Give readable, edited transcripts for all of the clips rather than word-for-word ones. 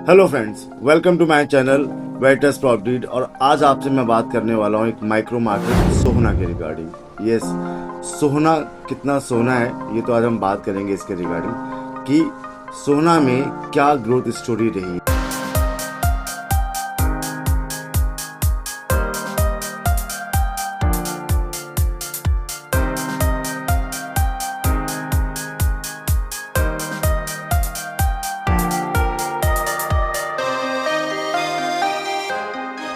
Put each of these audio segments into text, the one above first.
Hello friends, welcome to my channel वेटस property. और आज आपसे मैं बात करने वाला हूँ एक माइक्रो मार्केट सोहना के रिगार्डिंग। यस, सोहना कितना सोना है ये तो आज हम बात करेंगे इसके रिगार्डिंग कि सोहना में क्या ग्रोथ स्टोरी रही।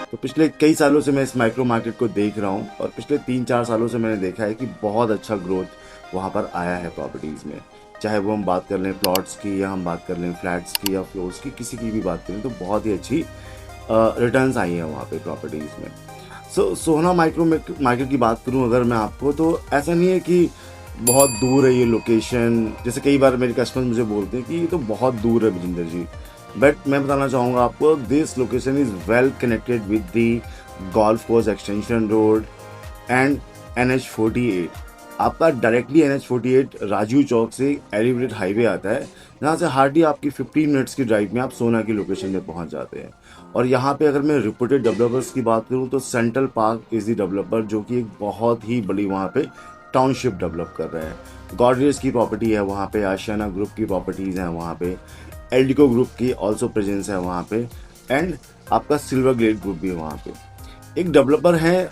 तो पिछले कई सालों से मैं इस माइक्रो मार्केट को देख रहा हूँ और पिछले 3-4 सालों से मैंने देखा है कि बहुत अच्छा ग्रोथ वहाँ पर आया है प्रॉपर्टीज़ में। चाहे वो हम बात कर लें प्लॉट्स की या हम बात कर लें फ्लैट्स की या फ्लोर्स की, किसी की भी बात करें तो बहुत ही अच्छी रिटर्न्स आई हैं वहाँ पे प्रॉपर्टीज़ में। सोहना माइक्रो मार्केट की बात करूँ अगर मैं आपको, तो ऐसा नहीं है कि बहुत दूर है ये लोकेशन। जैसे कई बार मेरे कस्टमर मुझे बोलते हैं कि ये तो बहुत दूर है विजेंद्र जी, बट मैं बताना चाहूँगा आपको this location is well connected with the golf course extension road and NH48। आपका डायरेक्टली NH48 राजू चौक से एलिवेटेड हाईवे आता है, जहाँ से हार्डली आपकी 15 मिनट्स की ड्राइव में आप सोना की लोकेशन में पहुँच जाते हैं। और यहाँ पे अगर मैं रिपोर्टेड डेवलपर्स की बात करूँ तो central park is the developer, जो कि एक बहुत ही बड़ी वहाँ पे टाउनशिप डेवलप कर रहे हैं। गॉडरेज की प्रॉपर्टी है वहाँ पे, आशियाना ग्रुप की प्रॉपर्टीज़ हैं वहाँ पे, एल्डिको ग्रुप की ऑल्सो प्रेजेंस है वहाँ पे, एंड आपका सिल्वर ग्लेड ग्रुप भी है वहाँ पे। एक डेवलपर है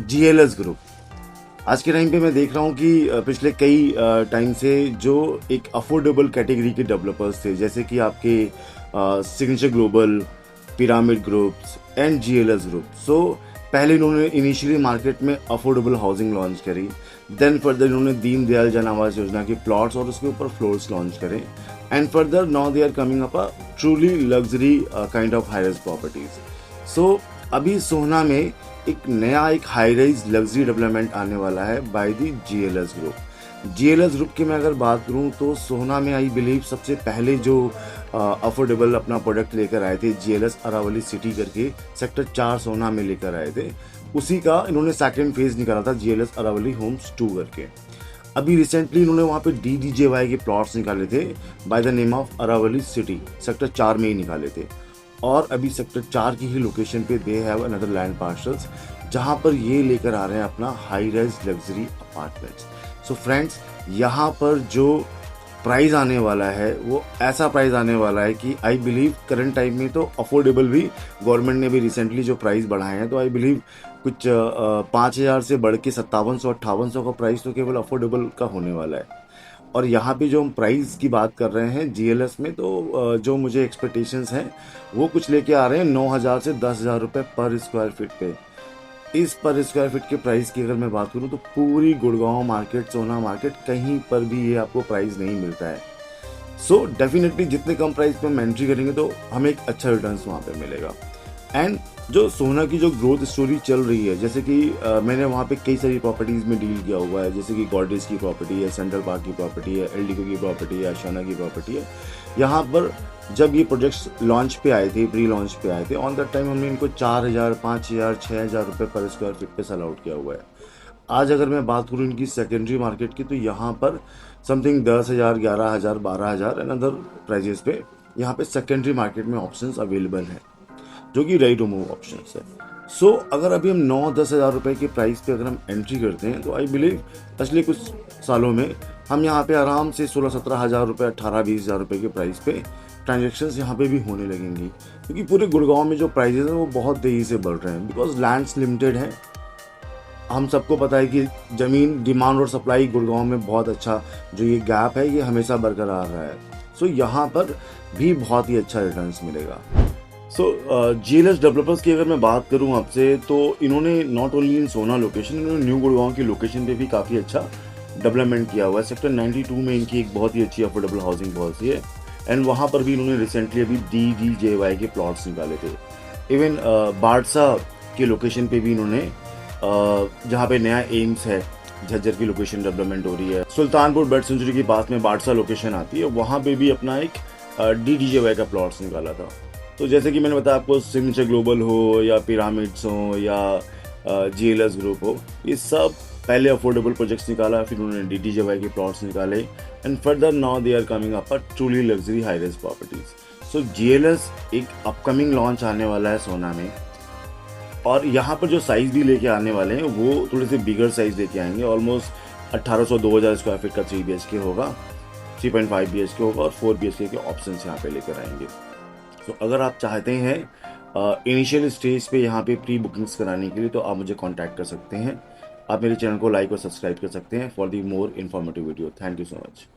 GLS ग्रुप। आज के टाइम पे मैं देख रहा हूँ कि पिछले कई टाइम से जो एक अफोर्डेबल कैटेगरी के डेवलपर्स थे, जैसे कि आपके signature global, pyramid groups and GLS group. So पहले इन्होंने इनिशियली मार्केट में अफोर्डेबल हाउसिंग लॉन्च करी, देन फर्दर इन्होंने दीनदयाल जन आवास योजना के प्लॉट्स और उसके ऊपर फ्लोर्स लॉन्च करे, and further now they are coming up a truly luxury kind of high rise properties. So अभी सोहना में एक नया एक हाई राइज लग्जरी डेवलपमेंट आने वाला है by the GLS group. GLS group की मैं अगर बात करूं तो सोहना में आई बिलीव सबसे पहले जो अफोर्डेबल अपना प्रोडक्ट लेकर आए थे GLS अरावली सिटी करके सेक्टर 4 सोहना में लेकर आए थे। उसी का इन्होंने सेकेंड फेज निकाला था GLS अरावली होम्स 2 करके। अभी रिसेंटली इन्होंने वहाँ पे DDJY के प्लॉट्स निकाले थे by the name of Aravali city, sector 4 में ही निकाले थे। और अभी सेक्टर 4 की ही लोकेशन पे they have another land parcels, जहाँ पर ये लेकर आ रहे हैं अपना high rise luxury apartments. So friends, यहाँ पर जो प्राइस आने वाला है वो ऐसा प्राइस आने वाला है कि आई बिलीव करंट टाइम में तो अफोर्डेबल भी, गवर्नमेंट ने भी रिसेंटली जो प्राइस बढ़ाए हैं, तो आई बिलीव कुछ 5,000 से बढ़ के 5700-5800 का प्राइस तो केवल अफोर्डेबल का होने वाला है। और यहाँ पे जो हम प्राइस की बात कर रहे हैं GLS में, तो जो मुझे एक्सपेक्टेशंस हैं वो कुछ लेके आ रहे हैं 9,000 से 10,000 रुपये पर स्क्वायर फीट पे। इस पर स्क्वायर फीट के प्राइस की अगर मैं बात करूँ तो पूरी गुड़गांव मार्केट, सोना मार्केट, कहीं पर भी ये आपको प्राइस नहीं मिलता है। सो डेफिनेटली जितने कम प्राइस पे हम एंट्री करेंगे तो हमें एक अच्छा रिटर्न वहाँ पे मिलेगा। एंड जो सोना की जो ग्रोथ स्टोरी चल रही है, जैसे कि मैंने वहाँ पे कई सारी प्रॉपर्टीज़ में डील किया हुआ है, जैसे कि गॉडरेज की प्रॉपर्टी है, सेंट्रल पार्क की प्रॉपर्टी है, एल्डिको की प्रॉपर्टी है, आशियाना की प्रॉपर्टी है। यहाँ पर जब ये प्रोजेक्ट्स लॉन्च पे आए थे, प्री लॉन्च पे आए थे, ऑन दैट टाइम हमने इनको 4,000, 5,000, 6,000 रुपये पर स्क्वायर फीट पे सेल आउट किया हुआ है। आज अगर मैं बात करूँ इनकी सेकेंडरी मार्केट की, तो यहाँ पर समथिंग 10,000, 11,000, 12,000 एंड अदर प्राइजेस पे यहाँ पे सेकेंडरी मार्केट में ऑप्शंस अवेलेबल हैं, जो कि रेडी टू मूव ऑप्शंस है। सो अगर अभी हम 9-10 हज़ार रुपये के प्राइस पे अगर हम एंट्री करते हैं तो आई बिलीव पिछले कुछ सालों में हम यहाँ पे आराम से 16-17 हज़ार रुपये, 18-20 हज़ार रुपये के प्राइस पे ट्रांजेक्शन्स यहाँ पे भी होने लगेंगी, क्योंकि पूरे गुड़गांव में जो प्राइजेस हैं वो बहुत तेज़ी से बढ़ रहे हैं, बिकॉज लैंड्स लिमिटेड हैं। हम सबको पता है कि ज़मीन डिमांड और सप्लाई गुड़गांव में बहुत अच्छा जो ये गैप है ये बरकरार रहा है। सो यहाँ पर भी बहुत ही अच्छा रिटर्न्स मिलेगा। GLS डेवलपर्स की अगर मैं बात करूं आपसे, तो इन्होंने नॉट ओनली इन सोना लोकेशन, इन्होंने न्यू गुड़गांव की लोकेशन पे भी काफ़ी अच्छा डेवलपमेंट किया हुआ है। सेक्टर 92 में इनकी एक बहुत ही अच्छी अफोर्डेबल हाउसिंग पॉलिसी है, एंड वहाँ पर भी इन्होंने रिसेंटली अभी DDJY के प्लॉट्स निकाले थे। इवन बाड़सा के लोकेशन पे भी इन्होंने जहाँ पे नया एम्स है, झज्जर की लोकेशन डेवलपमेंट हो रही है, सुल्तानपुर बर्ड सेंचुरी के पास में बाड़सा लोकेशन आती है, वहाँ पे भी अपना एक DDJY का प्लॉट्स निकाला था। तो जैसे कि मैंने बताया आपको, सिग्नेचर ग्लोबल हो या पिरामिड्स हो या GLS ग्रुप हो, ये सब पहले अफोर्डेबल प्रोजेक्ट्स निकाला, फिर उन्होंने DDJY के प्लॉट्स निकाले, and further now they are coming up truly luxury high rise properties. So GLS एक अपकमिंग लॉन्च आने वाला है सोना में, और यहाँ पर जो साइज़ भी लेके आने वाले हैं वो थोड़े से बिगर साइज़ लेके आएंगे। ऑलमोस्ट 1800-2000 स्क्वायर फीट का 3 BHK होगा, 3.5 BHK होगा, और 4 BHK के ऑप्शन यहाँ पे लेकर आएंगे। तो अगर आप चाहते हैं इनिशियल स्टेज पे यहाँ पे प्री बुकिंग्स कराने के लिए, तो आप मुझे कांटेक्ट कर सकते हैं। आप मेरे चैनल को लाइक और सब्सक्राइब कर सकते हैं for the more informative video. Thank you so much.